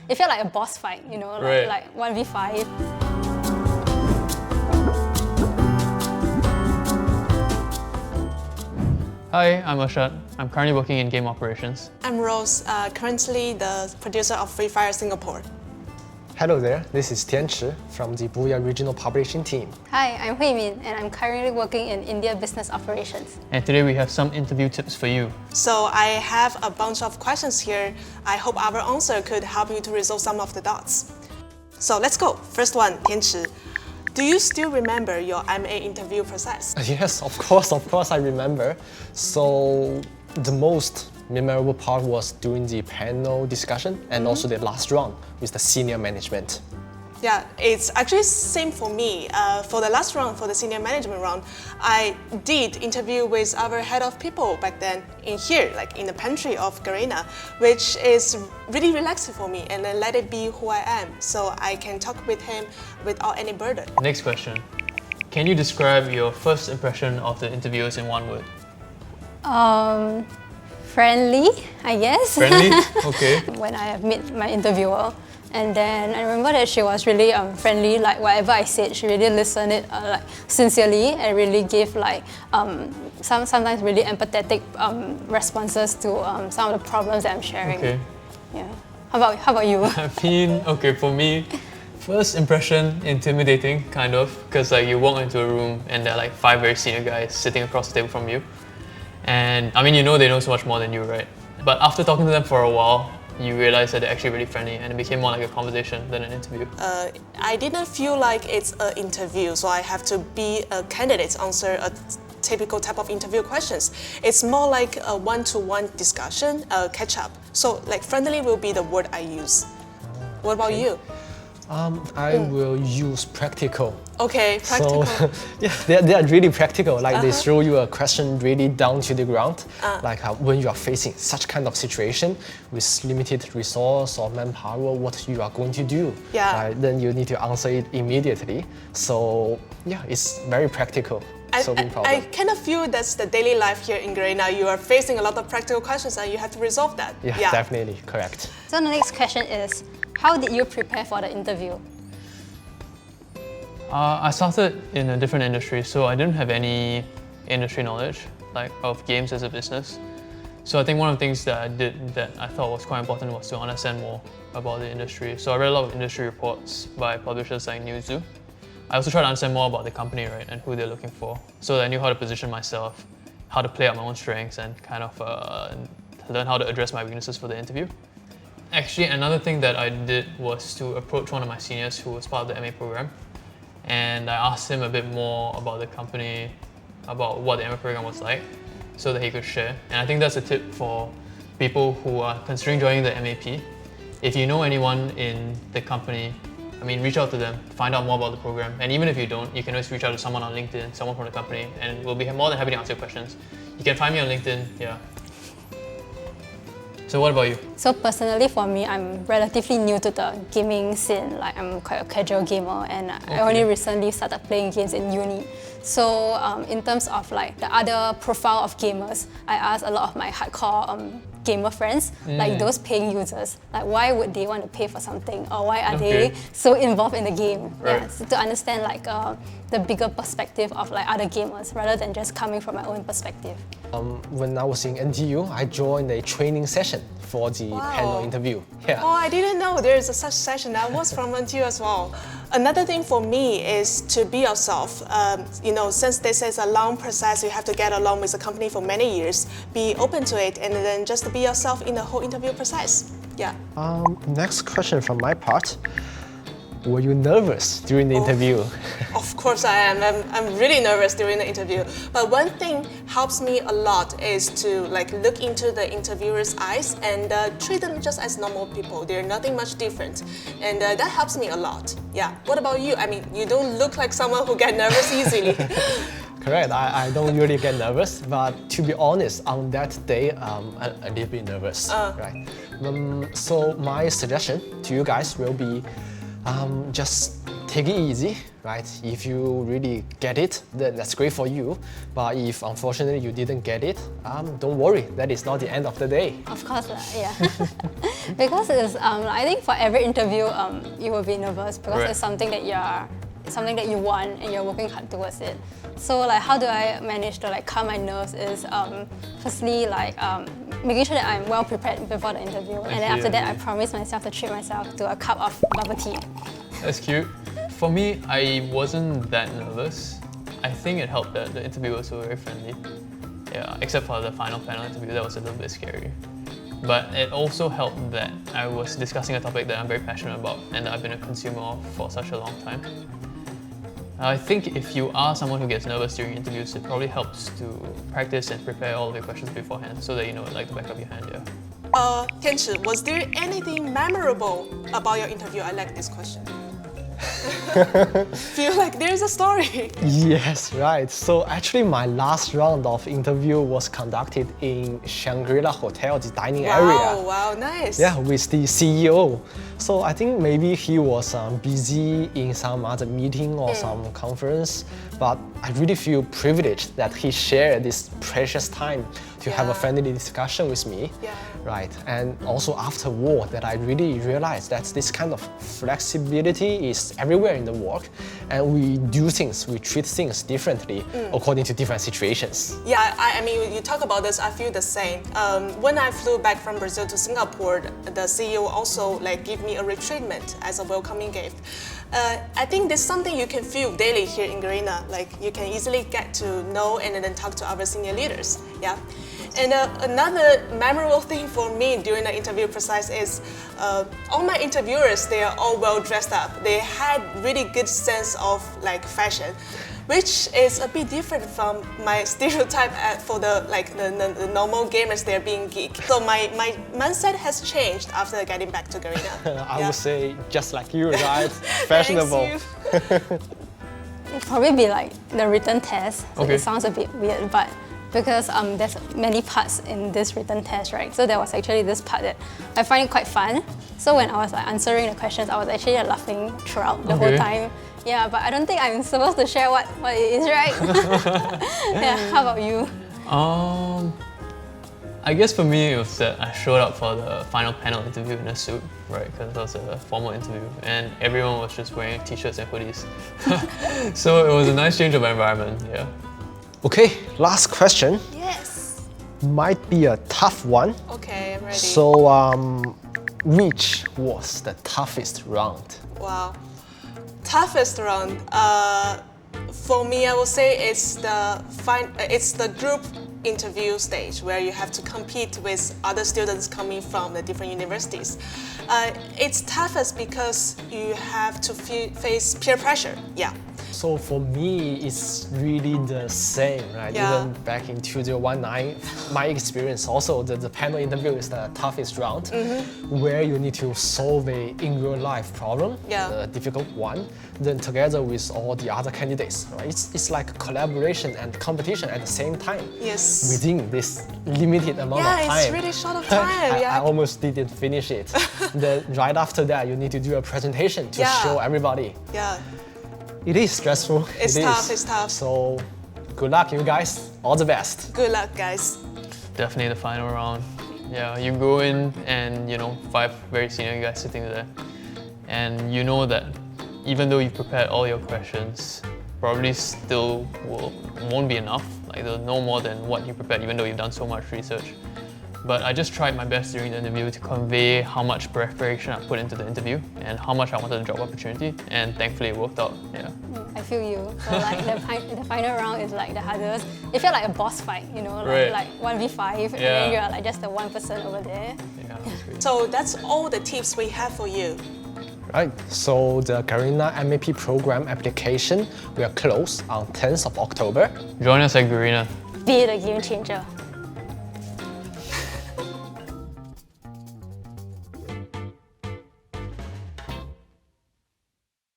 it felt like a boss fight, you know, like 1v5. Hi, I'm Ashad. I'm currently working in game operations. I'm Rose, currently the producer of Free Fire Singapore. Hello there, this is Tian Chi from the Booyah Regional Publishing team. Hi, I'm Hui Min and I'm currently working in India Business Operations. And today we have some interview tips for you. So I have a bunch of questions here. I hope our answer could help you to resolve some of the doubts. So let's go. First one, Tian Chi. Do you still remember your MA interview process? Yes, of course I remember. So the most memorable part was during the panel discussion and also the last round with the senior management. Yeah, it's actually same for me. For the last round, for the senior management round, I did interview with our head of people back then in here, like in the pantry of Garena, which is really relaxing for me, and then let it be who I am, so I can talk with him without any burden. Next question. Can you describe your first impression of the interviewers in one word? Friendly, I guess. Friendly? Okay. When I met my interviewer, and then I remember that she was really friendly. Like whatever I said, she really listened it like sincerely and really gave like sometimes really empathetic responses to some of the problems that I'm sharing. Okay. Yeah. How about you? I mean, okay, for me, first impression, intimidating, kind of, because like you walk into a room and there are like 5 very senior guys sitting across the table from you. And I mean, you know they know so much more than you, right? But after talking to them for a while, you realize that they're actually really friendly and it became more like a conversation than an interview. I didn't feel like it's an interview, so I have to be a candidate to answer a typical type of interview questions. It's more like a one-to-one discussion, catch-up. So like friendly will be the word I use. What about you? I will use practical. Okay, practical. So, yeah, they are really practical. Like they throw you a question really down to the ground. Like when you are facing such kind of situation with limited resource or manpower, what you are going to do. Yeah. Then you need to answer it immediately. So yeah, it's very practical. I kind of feel that's the daily life here in Garena. You are facing a lot of practical questions and you have to resolve that. Yeah, definitely, correct. So the next question is, how did you prepare for the interview? I started in a different industry, so I didn't have any industry knowledge, like of games as a business. So I think one of the things that I did that I thought was quite important was to understand more about the industry. So I read a lot of industry reports by publishers like Newzoo. I also tried to understand more about the company, right, and who they're looking for, so that I knew how to position myself, how to play out my own strengths, and kind of learn how to address my weaknesses for the interview. Actually, another thing that I did was to approach one of my seniors who was part of the MA program, and I asked him a bit more about the company, about what the MA program was like, so that he could share. And I think that's a tip for people who are considering joining the MAP. If you know anyone in the company, I mean, reach out to them, find out more about the program. And even if you don't, you can always reach out to someone on LinkedIn, someone from the company, and we'll be more than happy to answer your questions. You can find me on LinkedIn, yeah. So what about you? So personally for me, I'm relatively new to the gaming scene. Like I'm quite a casual gamer and I only recently started playing games in uni. So in terms of like the other profile of gamers, I asked a lot of my hardcore gamer friends, like those paying users, like why would they want to pay for something, or why are they so involved in the game? Right. Yeah, so to understand like the bigger perspective of like other gamers rather than just coming from my own perspective. When I was in NTU, I joined a training session for the panel interview. Yeah. Oh, I didn't know there is such session. I was from NTU as well. Another thing for me is to be yourself. You know, since this is a long process, you have to get along with the company for many years. Be open to it, and then just be yourself in the whole interview process. Yeah. Next question from my part. Were you nervous during the interview? Of course I am. I'm really nervous during the interview. But one thing helps me a lot is to like look into the interviewer's eyes and treat them just as normal people. They're nothing much different. And that helps me a lot. Yeah. What about you? I mean, you don't look like someone who gets nervous easily. Correct, I don't really get nervous, but to be honest, on that day, I'm a little bit nervous, right? So my suggestion to you guys will be just take it easy, right? If you really get it, then that's great for you. But if unfortunately you didn't get it, don't worry. That is not the end of the day. Of course, yeah. Because it's, I think for every interview, you will be nervous because Right. it's something that you want and you're working hard towards it. So like, how do I manage to like calm my nerves? Is firstly like making sure that I'm well prepared before the interview, and then after that, I promise myself to treat myself to a cup of bubble tea. That's cute. For me, I wasn't that nervous. I think it helped that the interviewers were very friendly. Yeah, except for the final panel interview, that was a little bit scary. But it also helped that I was discussing a topic that I'm very passionate about and that I've been a consumer of for such a long time. I think if you are someone who gets nervous during interviews, it probably helps to practice and prepare all of your questions beforehand so that you know it like the back of your hand, yeah. Tianchi, was there anything memorable about your interview? I like this question. Feel like there's a story. Yes, right. So actually my last round of interview was conducted in Shangri-La Hotel, the dining area. Wow, nice. Yeah, with the CEO. So I think maybe he was busy in some other meeting or some conference, but I really feel privileged that he shared this precious time to have a friendly discussion with me. Yeah. Right, and also afterward that I really realized that this kind of flexibility is everywhere in the work, and we do things, we treat things differently according to different situations. Yeah, I mean, you talk about this, I feel the same. When I flew back from Brazil to Singapore, the CEO also like give me a retreatment as a welcoming gift. I think there's something you can feel daily here in Garena, like you can easily get to know and then talk to our senior leaders, yeah. And another memorable thing for me during the interview process is all my interviewers, they are all well dressed up. They had really good sense of like fashion, which is a bit different from my stereotype for the normal gamers. They're being geek. So my mindset has changed after getting back to Garena. I would say just like you, right? Fashionable. It'd probably be like the written test. So Okay. it sounds a bit weird, but because there's many parts in this written test, right? So there was actually this part that I find it quite fun. So when I was like answering the questions, I was actually laughing throughout the whole Okay. time. Yeah, but I don't think I'm supposed to share what it is, right? Yeah, how about you? I guess for me it was that I showed up for the final panel interview in a suit, right? Because it was a formal interview and everyone was just wearing t-shirts and hoodies. So it was a nice change of environment, yeah. Okay, last question. Yes. Might be a tough one. Okay, I'm ready. So, which was the toughest round? Wow. Toughest round. For me, I would say it's the group interview stage where you have to compete with other students coming from the different universities. It's toughest because you have to face peer pressure. Yeah. So for me, it's really the same, right? Yeah. Even back in 2019, my experience also, the panel interview is the toughest round, where you need to solve a in real life problem, Yeah. a difficult one, then together with all the other candidates, right? It's like collaboration and competition at the same time. Yes. Within this limited amount of Yeah, time. it's really short of time. I Yeah. almost didn't finish it. Then right after that, you need to do a presentation to Yeah. show everybody. Yeah. It is stressful. It's It tough, is. it's tough. So good luck, you guys. All the best. Good luck, guys. Definitely the final round. Yeah, you go in and 5 very senior guys sitting there, and you know that even though you've prepared all your questions, probably still won't be enough. Like they'll know more than what you prepared, even though you've done so much research. But I just tried my best during the interview to convey how much preparation I put into the interview and how much I wanted the job opportunity, and thankfully it worked out. Yeah. I feel you. So like the final round is like the hardest. It felt like a boss fight, Right. like 1v5, and then you're like just the one person over there. Yeah, that's great. So that's all the tips we have for you. Right. So the Garena MAP program application will close on 10th of October. Join us at Garena. Be the game changer.